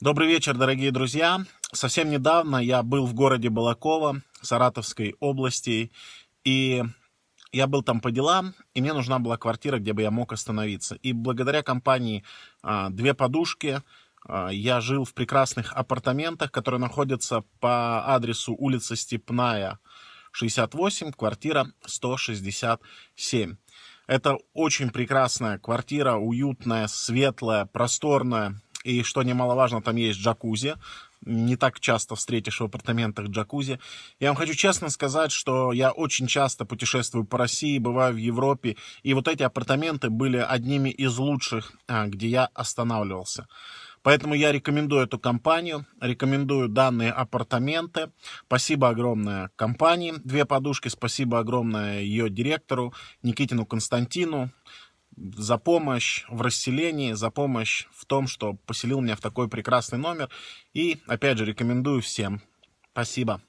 Добрый вечер, дорогие друзья. Совсем недавно я был в городе Балаково, Саратовской области, и я был там по делам, и мне нужна была квартира, где бы я мог остановиться. И благодаря компании «Две подушки» я жил в прекрасных апартаментах, которые находятся по адресу улица Степная, 68, квартира 167. Это очень прекрасная квартира, уютная, светлая, просторная. И что немаловажно, там есть джакузи. Не так часто встретишь в апартаментах джакузи. Я вам хочу честно сказать, что я очень часто путешествую по России, бываю в Европе, и вот эти апартаменты были одними из лучших, где я останавливался. Поэтому я рекомендую эту компанию, рекомендую данные апартаменты. Спасибо огромное компании «Две подушки», спасибо огромное ее директору Никитину Константину за помощь в расселении, за помощь в том, что поселил меня в такой прекрасный номер. И, опять же, рекомендую всем. Спасибо.